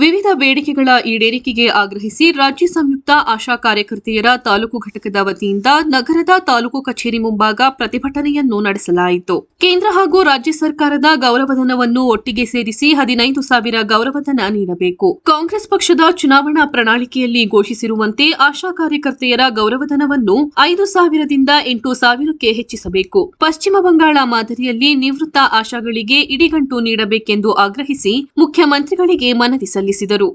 ವಿವಿಧ ಬೇಡಿಕೆಗಳ ಈಡೇರಿಕೆಗೆ ಆಗ್ರಹಿಸಿ ರಾಜ್ಯ ಸಂಯುಕ್ತ ಆಶಾ ಕಾರ್ಯಕರ್ತೆಯರ ತಾಲೂಕು ಘಟಕದ ವತಿಯಿಂದ ನಗರದ ತಾಲೂಕು ಕಚೇರಿ ಮುಂಭಾಗ ಪ್ರತಿಭಟನೆಯನ್ನು ನಡೆಸಲಾಯಿತು. ಕೇಂದ್ರ ಹಾಗೂ ರಾಜ್ಯ ಸರ್ಕಾರದ ಗೌರವಧನವನ್ನು ಒಟ್ಟಿಗೆ ಸೇರಿಸಿ 15,000 ಗೌರವಧನ ನೀಡಬೇಕು. ಕಾಂಗ್ರೆಸ್ ಪಕ್ಷದ ಚುನಾವಣಾ ಪ್ರಣಾಳಿಕೆಯಲ್ಲಿ ಘೋಷಿಸಿರುವಂತೆ ಆಶಾ ಕಾರ್ಯಕರ್ತೆಯರ ಗೌರವಧನವನ್ನು 5,000ದಿಂದ 8,000ಕ್ಕೆ ಹೆಚ್ಚಿಸಬೇಕು. ಪಶ್ಚಿಮ ಬಂಗಾಳ ಮಾದರಿಯಲ್ಲಿ ನಿವೃತ್ತ ಆಶಾಗಳಿಗೆ ಇಡಿಗಂಟು ನೀಡಬೇಕೆಂದು ಆಗ್ರಹಿಸಿ ಮುಖ್ಯಮಂತ್ರಿಗಳಿಗೆ ಮನವಿ ಸಲ್ಲಿಸಿದರು.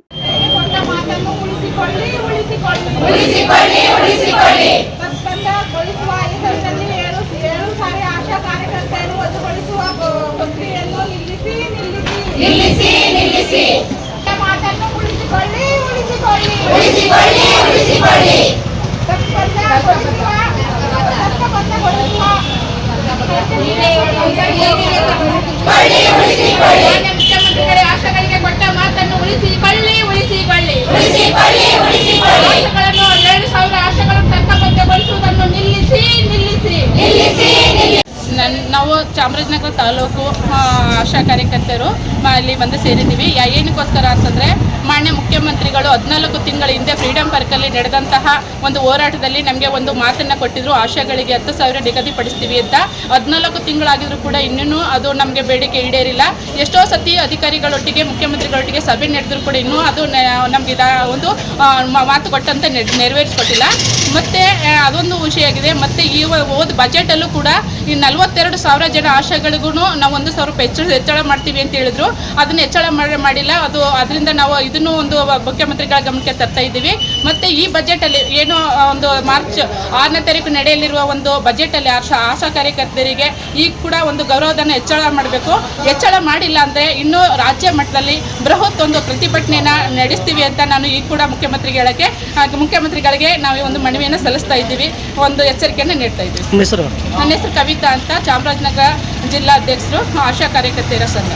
ಆಶಾಗಳಿಗೆ ಕೊಟ್ಟ ಮಾತನ್ನು ಉಳಿಸಿಕೊಳ್ಳಿ. 7,000 ಆಶಾಗಳನ್ನು ತಕ್ಕಬದ್ಧಗೊಳಿಸುವುದನ್ನು ನಿಲ್ಲಿಸಿ. ನಾವು ಚಾಮರಾಜನಗರ ತಾಲೂಕು ಆಶಾ ಕಾರ್ಯಕರ್ತರು ಅಲ್ಲಿ ಬಂದು ಸೇರಿದ್ದೀವಿ. ಏನಕ್ಕೋಸ್ಕರ ಅಂತಂದರೆ ಮಾನ್ಯ ಮುಖ್ಯಮಂತ್ರಿಗಳು 14 ತಿಂಗಳ ಹಿಂದೆ ಫ್ರೀಡಂ ಪಾರ್ಕಲ್ಲಿ ನಡೆದಂತಹ ಒಂದು ಹೋರಾಟದಲ್ಲಿ ನಮಗೆ ಒಂದು ಮಾತನ್ನು ಕೊಟ್ಟಿದ್ರು, ಆಶಾಗಳಿಗೆ 10,000 ನಿಗದಿಪಡಿಸ್ತೀವಿ ಅಂತ. 14 ತಿಂಗಳಾಗಿದ್ರು ಕೂಡ ಇನ್ನೂ ಅದು ನಮಗೆ ಬೇಡಿಕೆ ಈಡೇರಿಲ್ಲ. ಎಷ್ಟೋ ಸತಿ ಅಧಿಕಾರಿಗಳೊಟ್ಟಿಗೆ ಮುಖ್ಯಮಂತ್ರಿಗಳೊಟ್ಟಿಗೆ ಸಭೆ ನಡೆದ್ರು ಕೂಡ ಇನ್ನೂ ಅದು ನಮಗೆ ಒಂದು ಮಾತು ಕೊಟ್ಟಂತೆ ನೆರವೇರಿಸಿಕೊಟ್ಟಿಲ್ಲ. ಮತ್ತು ಅದೊಂದು ವಿಷಯ ಆಗಿದೆ. ಮತ್ತು ಈ ಹೋದ ಬಜೆಟಲ್ಲೂ ಕೂಡ ಈ 42,000 ಜನ ಆಶಾಗಳಿಗೂ ನಾವು 1,000 ರೂಪಾಯಿ ಹೆಚ್ಚಳ ಮಾಡ್ತೀವಿ ಅಂತ ಹೇಳಿದ್ರು. ಅದನ್ನು ಹೆಚ್ಚಳ ಮಾಡಿಲ್ಲ. ಅದರಿಂದ ನಾವು ಇದನ್ನು ಒಂದು ಮುಖ್ಯಮಂತ್ರಿಗಳ ಗಮನಕ್ಕೆ ತರ್ತಾ ಇದ್ದೀವಿ. ಮತ್ತು ಈ ಬಜೆಟಲ್ಲಿ ಏನು ಒಂದು ಮಾರ್ಚ್ 6ನೇ ತಾರೀಕು ನಡೆಯಲಿರುವ ಒಂದು ಬಜೆಟಲ್ಲಿ ಆಶಾ ಕಾರ್ಯಕರ್ತರಿಗೆ ಈಗ ಕೂಡ ಒಂದು ಗೌರವಧನ ಹೆಚ್ಚಳ ಮಾಡಬೇಕು. ಹೆಚ್ಚಳ ಮಾಡಿಲ್ಲ ಅಂದರೆ ಇನ್ನೂ ರಾಜ್ಯ ಮಟ್ಟದಲ್ಲಿ ಬೃಹತ್ ಒಂದು ಪ್ರತಿಭಟನೆಯನ್ನು ನಡೆಸ್ತೀವಿ ಅಂತ ನಾನು ಈಗ ಕೂಡ ಮುಖ್ಯಮಂತ್ರಿಗಳಿಗೆ ನಾವು ಒಂದು ಮನವಿಯನ್ನು ಸಲ್ಲಿಸ್ತಾ ಇದ್ದೀವಿ, ಒಂದು ಎಚ್ಚರಿಕೆಯನ್ನು ನೀಡ್ತಾ ಇದ್ದೀವಿ. ನನ್ನ ಹೆಸರು ಕವಿತಾ ಅಂತ, ಚಾಮರಾಜನಗರ ಜಿಲ್ಲಾಧ್ಯಕ್ಷರು ಆಶಾ ಕಾರ್ಯಕರ್ತೆಯರ ಸಂಘ.